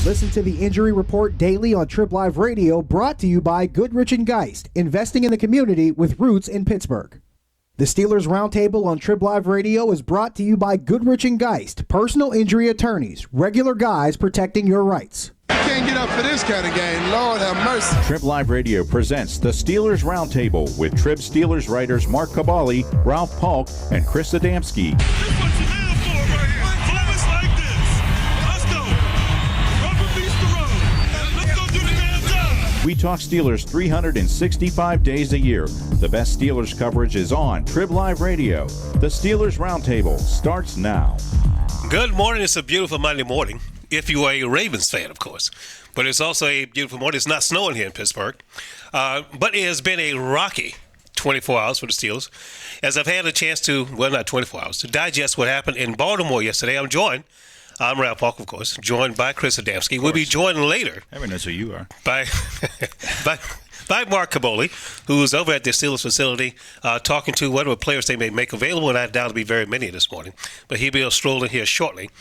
Listen to the Injury Report daily on TribLIVE Radio, brought to you by Goodrich Geist, investing in the community with roots in Pittsburgh. The Steelers Roundtable on TribLIVE Radio is brought to you by Goodrich Geist, personal injury attorneys, regular guys protecting your rights. Can't get up for this kind of game. Lord have mercy. TribLIVE Radio presents the Steelers Roundtable with Trib Steelers writers Mark Caballi, Ralph Paulk, and Chris Adamski. This is what you live for right here. Moments like this. Let's go. Rubber meets the road. Let's go do the damn job. We talk Steelers 365 days a year. The best Steelers coverage is on TribLIVE Radio. The Steelers Roundtable starts now. Good morning. It's a beautiful Monday morning. If you are a Ravens fan, of course. But it's also a beautiful morning. It's not snowing here in Pittsburgh. But it has been a rocky 24 hours for the Steelers. As I've had a chance to, well, not 24 hours, to digest what happened in Baltimore yesterday. I'm Ralph Paulk, of course, joined by Chris Adamski. We'll be joined later. Everyone knows who you are. By Mark Caballi, who's over at the Steelers facility talking to whatever players they may make available, and I doubt it'll be very many this morning. But he'll be strolling here shortly.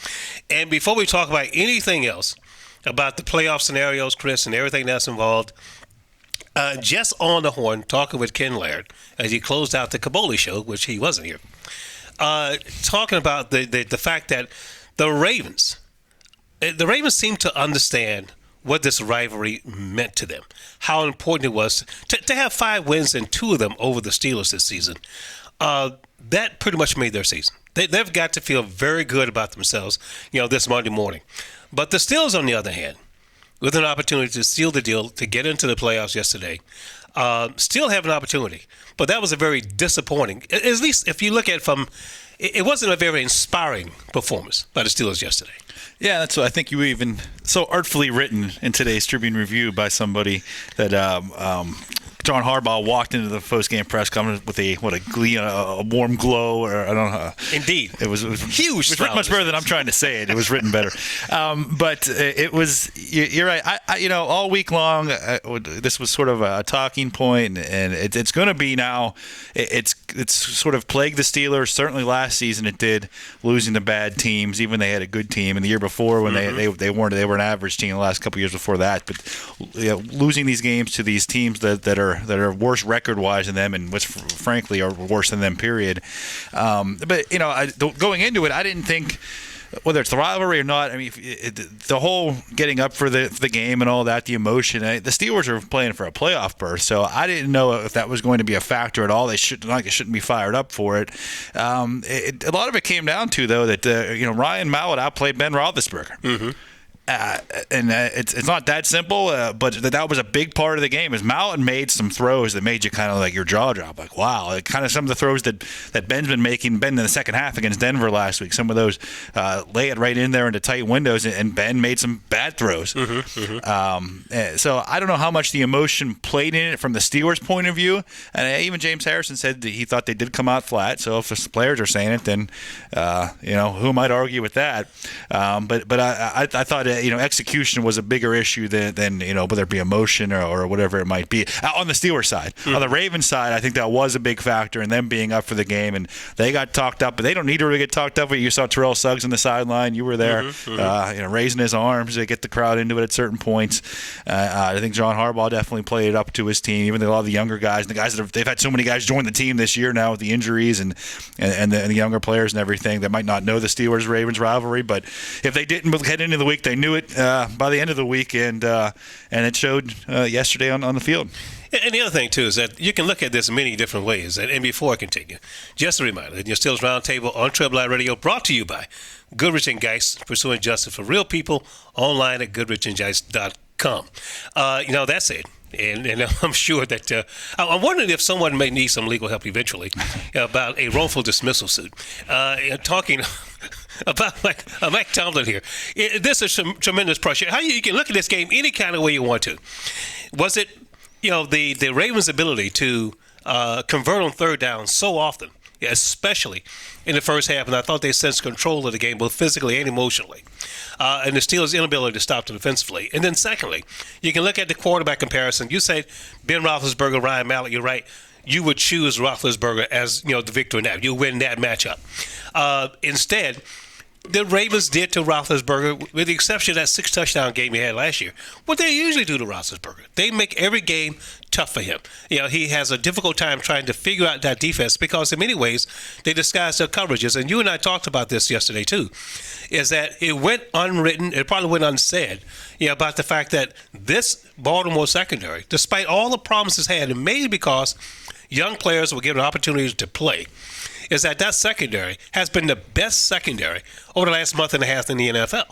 And before we talk about anything else about the playoff scenarios, Chris, and everything that's involved, just on the horn, talking with Ken Laird as he closed out the Caballi show, which he wasn't here, talking about the fact that the Ravens seem to understand what this rivalry meant to them, how important it was to have 5 wins and 2 of them over the Steelers this season. That pretty much made their season. They've got to feel very good about themselves, this Monday morning. But the Steelers, on the other hand, with an opportunity to seal the deal to get into the playoffs yesterday, still have an opportunity. But that was a very disappointing, at least if you look at it from, it wasn't a very inspiring performance by the Steelers yesterday. Yeah, that's what I think you even so artfully written in today's Tribune Review by somebody that John Harbaugh walked into the post-game press conference with a warm glow, or I don't know. Indeed, it was huge. It was written much better than I'm trying to say it. It was written better, but it was. You're right. All week long, this was sort of a talking point, and it's going to be now. It's sort of plagued the Steelers. Certainly last season it did, losing to bad teams. Even they had a good team, and the year before when they were an average team. The last couple of years before that, but losing these games to these teams that are worse record-wise than them, and which frankly are worse than them, period. But going into it, I didn't think, whether it's the rivalry or not, I mean, the whole getting up for the game and all that, the emotion, the Steelers are playing for a playoff berth, so I didn't know if that was going to be a factor at all. They shouldn't be fired up for it. A lot of it came down to, though, that Ryan Mallett outplayed Ben Roethlisberger. Mm-hmm. It's not that simple, but that was a big part of the game. Is Mallett made some throws that made you kind of like your jaw drop, like wow. Kind of some of the throws that Ben's been making. Ben in the second half against Denver last week. Some of those lay it right in there into tight windows, and Ben made some bad throws. Mm-hmm, mm-hmm. So I don't know how much the emotion played in it from the Steelers' point of view. And even James Harrison said that he thought they did come out flat. So if the players are saying it, then who might argue with that? But I thought. Execution was a bigger issue than whether it be emotion or whatever it might be on the Steelers side. Mm-hmm. On the Ravens side, I think that was a big factor in them being up for the game, and they got talked up, but they don't need to really get talked up. You saw Terrell Suggs on the sideline. You were there, raising his arms to get the crowd into it at certain points. I think John Harbaugh definitely played it up to his team, even though a lot of the younger guys, and the guys they've had so many guys join the team this year now with the injuries and the younger players and everything that might not know the Steelers-Ravens rivalry, but if they didn't head into the week, they knew it by the end of the week, and it showed yesterday on the field. And the other thing, too, is that you can look at this many different ways. And before I continue, just a reminder that your Steelers Roundtable on TribLIVE Radio, brought to you by Goodrich Geist, pursuing justice for real people, online at goodrichandgeist.com. That's it. And I'm sure that I'm wondering if someone may need some legal help eventually about a wrongful dismissal suit. Talking about Mike Tomlin here. This is some tremendous pressure. How you can look at this game any kind of way you want to. Was it, the Ravens' ability to convert on third down so often, especially in the first half, and I thought they sensed control of the game both physically and emotionally. And the Steelers' inability to stop them defensively. And then secondly, you can look at the quarterback comparison. You say Ben Roethlisberger, Ryan Mallett, you're right. You would choose Roethlisberger as the victor in that. You win that matchup. Instead, the Ravens did to Roethlisberger, with the exception of that 6-touchdown game he had last year, what they usually do to Roethlisberger. They make every game tough for him. He has a difficult time trying to figure out that defense because in many ways they disguise their coverages. And you and I talked about this yesterday too, is that it went unwritten, it probably went unsaid, about the fact that this Baltimore secondary, despite all the problems it's had, and maybe because young players were given opportunities to play, is that secondary has been the best secondary over the last month and a half in the NFL.